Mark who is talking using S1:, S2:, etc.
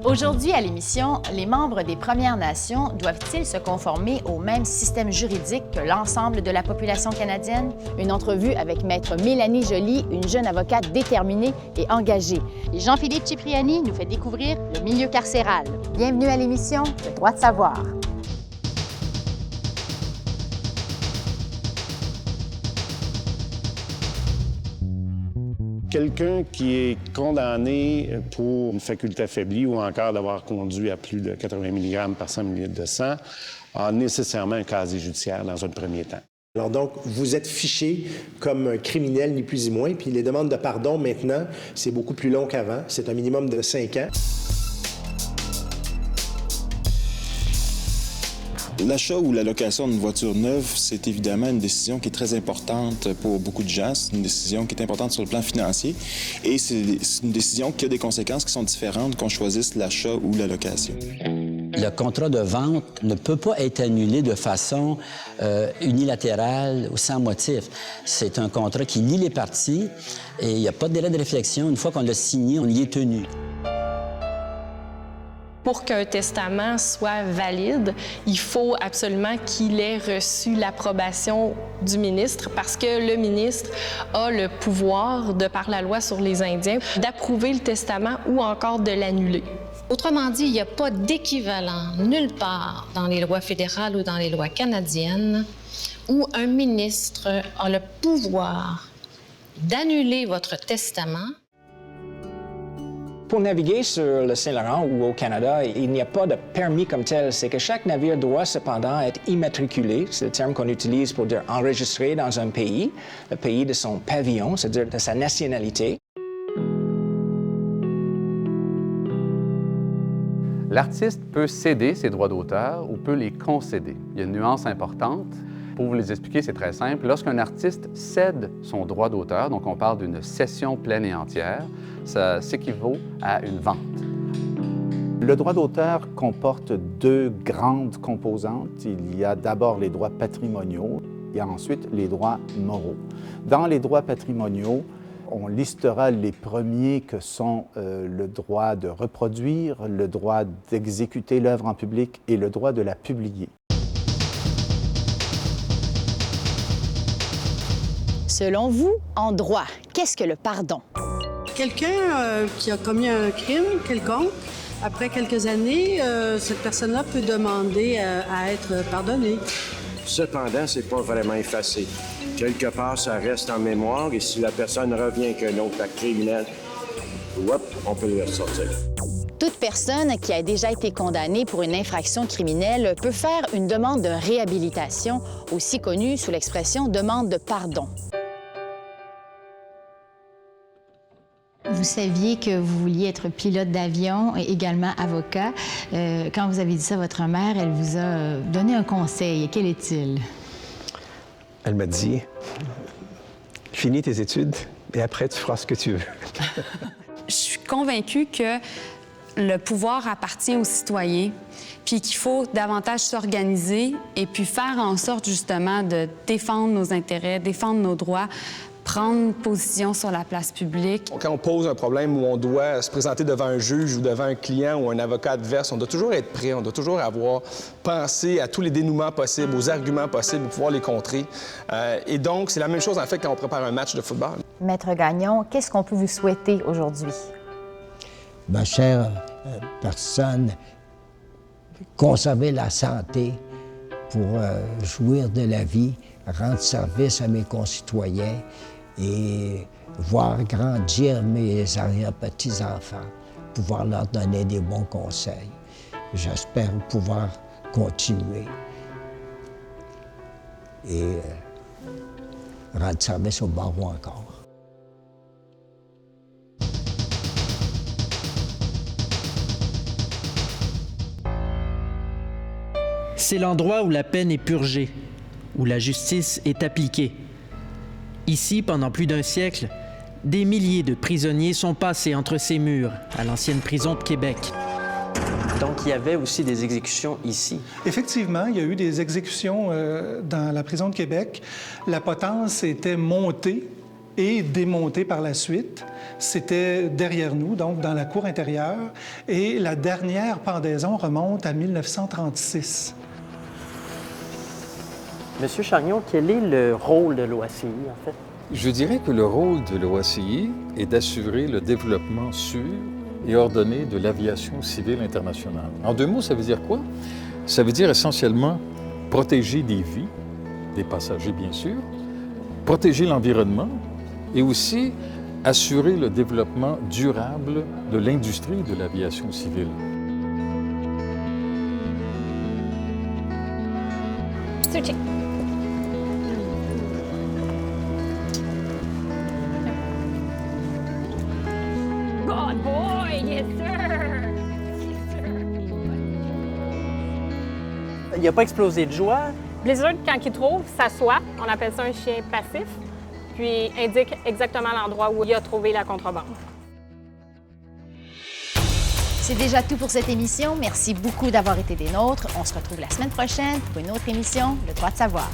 S1: Aujourd'hui à l'émission, les membres des Premières Nations doivent-ils se conformer au même système juridique que l'ensemble de la population canadienne? Une entrevue avec Maître Mélanie Joly, une jeune avocate déterminée et engagée. Et Jean-Philippe Cipriani nous fait découvrir le milieu carcéral. Bienvenue à l'émission Le droit de savoir.
S2: Quelqu'un qui est condamné pour une faculté affaiblie ou encore d'avoir conduit à plus de 80 mg par 100 ml de sang a nécessairement un casier judiciaire dans un premier temps.
S3: Alors donc, vous êtes fiché comme un criminel, ni plus ni moins, puis les demandes de pardon, maintenant, c'est beaucoup plus long qu'avant. C'est un minimum de 5 ans.
S4: L'achat ou la location d'une voiture neuve, c'est évidemment une décision qui est très importante pour beaucoup de gens. C'est une décision qui est importante sur le plan financier et c'est une décision qui a des conséquences qui sont différentes qu'on choisisse l'achat ou la location.
S5: Le contrat de vente ne peut pas être annulé de façon unilatérale ou sans motif. C'est un contrat qui lie les parties et il n'y a pas de délai de réflexion. Une fois qu'on l'a signé, on y est tenu.
S6: Pour qu'un testament soit valide, il faut absolument qu'il ait reçu l'approbation du ministre parce que le ministre a le pouvoir, de par la loi sur les Indiens, d'approuver le testament ou encore de l'annuler.
S7: Autrement dit, il n'y a pas d'équivalent nulle part dans les lois fédérales ou dans les lois canadiennes où un ministre a le pouvoir d'annuler votre testament.
S8: Pour naviguer sur le Saint-Laurent ou au Canada, il n'y a pas de permis comme tel. C'est que chaque navire doit cependant être immatriculé. C'est le terme qu'on utilise pour dire enregistré dans un pays, le pays de son pavillon, c'est-à-dire de sa nationalité.
S9: L'artiste peut céder ses droits d'auteur ou peut les concéder. Il y a une nuance importante. Pour vous les expliquer, c'est très simple. Lorsqu'un artiste cède son droit d'auteur, donc on parle d'une cession pleine et entière, ça s'équivaut à une vente. Le droit d'auteur comporte deux grandes composantes. Il y a d'abord les droits patrimoniaux, il y a ensuite les droits moraux. Dans les droits patrimoniaux, on listera les premiers que sont le droit de reproduire, le droit d'exécuter l'œuvre en public et le droit de la publier.
S1: Selon vous, en droit, qu'est-ce que le pardon?
S10: Quelqu'un qui a commis un crime quelconque, après quelques années, cette personne-là peut demander à être pardonnée.
S11: Cependant, c'est pas vraiment effacé. Quelque part, ça reste en mémoire et si la personne revient avec un autre acte criminel, hop, on peut le ressortir.
S1: Toute personne qui a déjà été condamnée pour une infraction criminelle peut faire une demande de réhabilitation, aussi connue sous l'expression demande de pardon.
S12: Vous saviez que vous vouliez être pilote d'avion et également avocat. Quand vous avez dit ça à votre mère, elle vous a donné un conseil. Quel est-il?
S13: Elle m'a dit, finis tes études et après tu feras ce que tu veux.
S14: Je suis convaincue que le pouvoir appartient aux citoyens, puis qu'il faut davantage s'organiser et puis faire en sorte justement de défendre nos intérêts, défendre nos droits, prendre position sur la place publique.
S15: Quand on pose un problème où on doit se présenter devant un juge ou devant un client ou un avocat adverse, on doit toujours être prêt, on doit toujours avoir pensé à tous les dénouements possibles, aux arguments possibles pour pouvoir les contrer. Et donc, c'est la même chose en fait quand on prépare un match de football.
S1: Maître Gagnon, qu'est-ce qu'on peut vous souhaiter aujourd'hui?
S16: Ma chère personne, conserver la santé pour jouir de la vie, rendre service à mes concitoyens et voir grandir mes arrière-petits-enfants, pouvoir leur donner des bons conseils. J'espère pouvoir continuer et rendre service au barreau encore.
S17: C'est l'endroit où la peine est purgée, où la justice est appliquée. Ici, pendant plus d'un siècle, des milliers de prisonniers sont passés entre ces murs, à l'ancienne prison de Québec.
S18: Donc, il y avait aussi des exécutions ici.
S19: Effectivement, il y a eu des exécutions dans la prison de Québec. La potence était montée et démonté par la suite. C'était derrière nous, donc dans la cour intérieure, et la dernière pendaison remonte à 1936.
S18: Monsieur Chagnon, quel est le rôle de l'OACI, en fait?
S20: Je dirais que le rôle de l'OACI est d'assurer le développement sûr et ordonné de l'aviation civile internationale. En 2 mots, ça veut dire quoi? Ça veut dire essentiellement protéger des vies, des passagers bien sûr, protéger l'environnement et aussi assurer le développement durable de l'industrie de l'aviation civile.
S21: Suchi. Good boy, yes sir!
S18: Il n'a pas explosé de joie.
S21: Blizzard, quand il trouve, s'assoit. On appelle ça un chien passif. Puis indique exactement l'endroit où il a trouvé la contrebande.
S1: C'est déjà tout pour cette émission. Merci beaucoup d'avoir été des nôtres. On se retrouve la semaine prochaine pour une autre émission, Le droit de savoir.